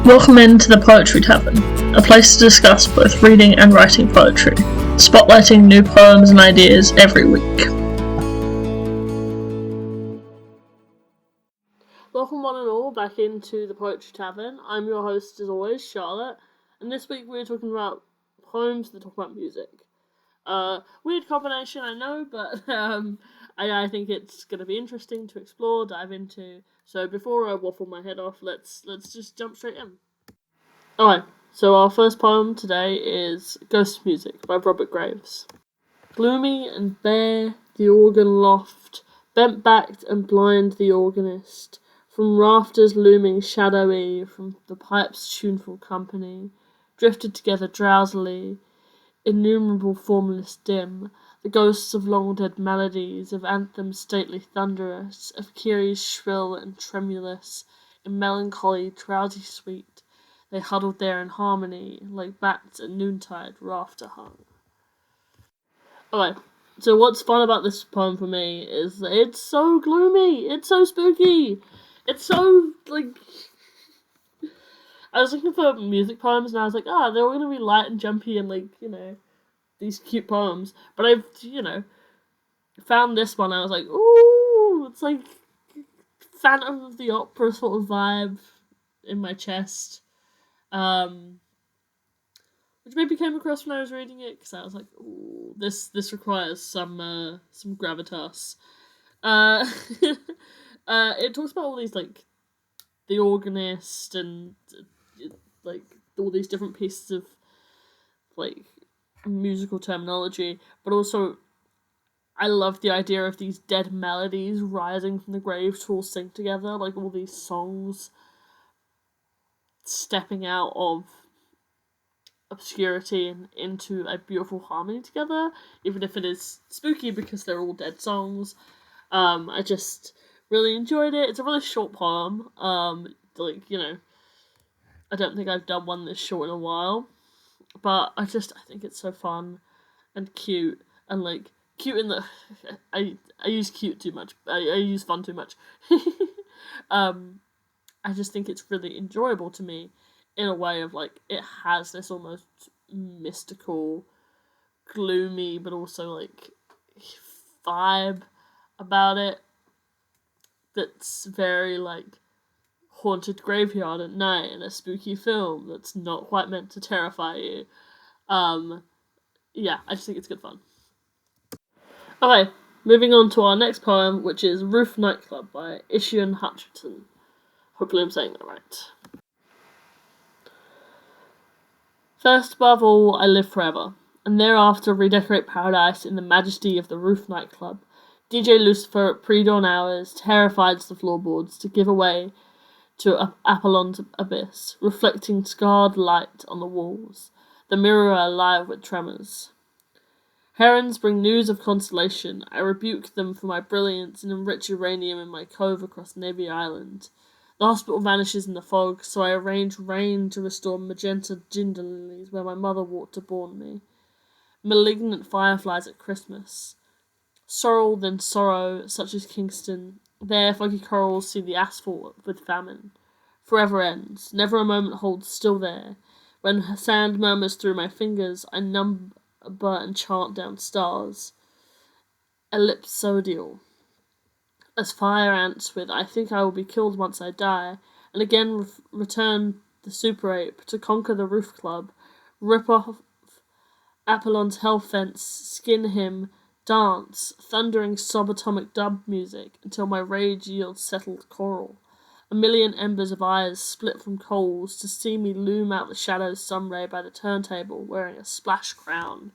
Welcome into the Poetry Tavern, a place to discuss both reading and writing poetry, spotlighting new poems and ideas every week. Welcome one and all back into the Poetry Tavern. I'm your host as always, Charlotte, and this week we're talking about poems that talk about music. Weird combination, I know, but I think it's going to be interesting to explore, dive into. So before I waffle my head off, let's just jump straight in. Alright, so our first poem today is Ghost Music by Robert Graves. Gloomy and bare, the organ loft, bent-backed and blind the organist, from rafters looming shadowy, from the pipe's tuneful company, drifted together drowsily, innumerable formless dim, the ghosts of long-dead melodies, of anthems stately thunderous, of kyries shrill and tremulous, in melancholy drowsy sweet, they huddled there in harmony, like bats at noontide rafter hung. Okay, so what's fun about this poem for me is that it's so gloomy, it's so spooky, it's so, I was looking for music poems and I was like, they're all gonna be light and jumpy and these cute poems. But I've, found this one, I was like, ooh, it's like Phantom of the Opera sort of vibe in my chest. Which maybe came across when I was reading it, because I was like, ooh, this requires some gravitas. It talks about all these, the organist and, all these different pieces of, musical terminology, but also I love the idea of these dead melodies rising from the grave to all sing together, like all these songs stepping out of obscurity and into a beautiful harmony together, even if it is spooky because they're all dead songs. I just really enjoyed it. It's a really short poem. I don't think I've done one this short in a while, but I think it's so fun and cute and cute in the I use cute too much. I use fun too much. I just think it's really enjoyable to me in a way of it has this almost mystical, gloomy, but also vibe about it that's very haunted graveyard at night in a spooky film that's not quite meant to terrify you. Yeah, I just think it's good fun. Okay, moving on to our next poem, which is Roof Nightclub by Ishion Hutchinson. Hopefully I'm saying that right. First above all, I live forever, and thereafter redecorate paradise in the majesty of the Roof Nightclub. DJ Lucifer at pre-dawn hours terrifies the floorboards to give away to Apollon's abyss, reflecting scarred light on the walls, the mirror alive with tremors. Herons bring news of constellation. I rebuke them for my brilliance and enrich uranium in my cove across Navy Island. The hospital vanishes in the fog, so I arrange rain to restore magenta ginger lilies where my mother walked to born me. Malignant fireflies at Christmas. Sorrel then sorrow, such as Kingston. There foggy corals see the asphalt with famine. Forever ends, never a moment holds still there. When sand murmurs through my fingers, I number and chant down stars. Ellipsodial. As fire ants with, I think I will be killed once I die, and again return the super ape to conquer the roof club, rip off Apollon's hell fence, skin him, dance, thundering subatomic dub music until my rage yields settled coral. A million embers of eyes split from coals to see me loom out the shadows some ray by the turntable wearing a splash crown.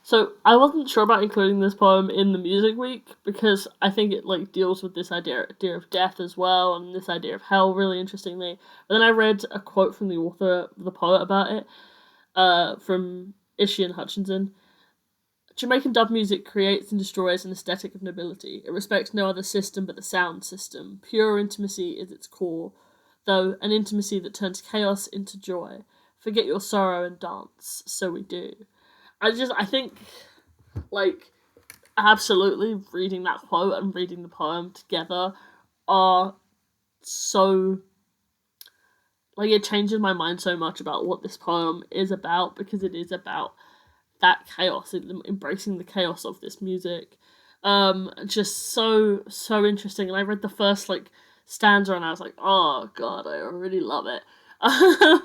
So I wasn't sure about including this poem in the music week because I think it deals with this idea of death as well and this idea of hell really interestingly. But then I read a quote from the author, the poet about it, from Ishion Hutchinson. Jamaican dub music creates and destroys an aesthetic of nobility. It respects no other system but the sound system. Pure intimacy is its core, though an intimacy that turns chaos into joy. Forget your sorrow and dance. So we do. I think, absolutely reading that quote and reading the poem together are so like, it changes my mind so much about what this poem is about, because it is about that chaos, embracing the chaos of this music. Just so interesting. And I read the first like stanza and I was like, oh god, I already love it. I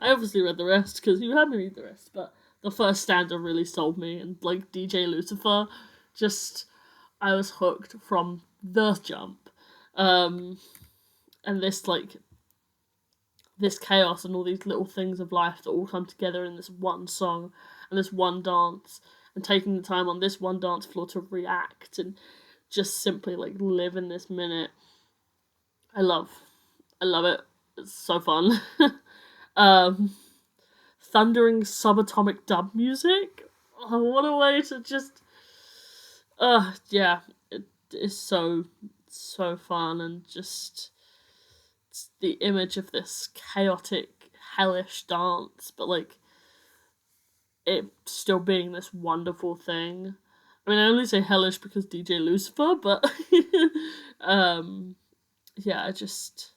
obviously read the rest because you had me read the rest, but the first stanza really sold me, and like DJ Lucifer, just I was hooked from the jump. And this like this chaos and all these little things of life that all come together in this one song and this one dance, and taking the time on this one dance floor to react and just simply like live in this minute. I love it. It's so fun. Thundering subatomic dub music. Oh, what a way to just yeah, it is so fun, and just the image of this chaotic, hellish dance, but like it still being this wonderful thing. I mean, I only say hellish because DJ Lucifer, but yeah, it just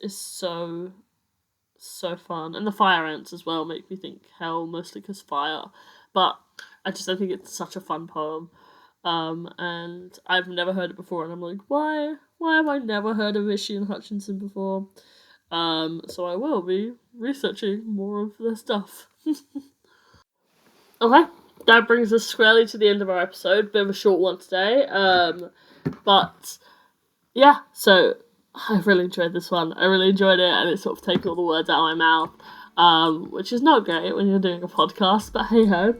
is so fun. And the fire ants as well make me think hell, mostly because fire. But I think it's such a fun poem. And I've never heard it before, and I'm like, why have I never heard of Ishii Hutchinson before? So I will be researching more of their stuff. Okay, that brings us squarely to the end of our episode. Bit of a short one today. But yeah, so I really enjoyed this one. I really enjoyed it, and it sort of taken all the words out of my mouth, which is not great when you're doing a podcast, but hey ho.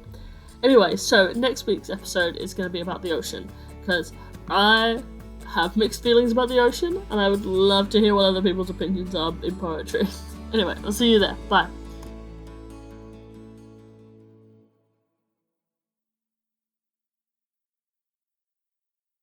Anyway, so next week's episode is going to be about the ocean, because I have mixed feelings about the ocean, and I would love to hear what other people's opinions are in poetry. Anyway, I'll see you there. Bye.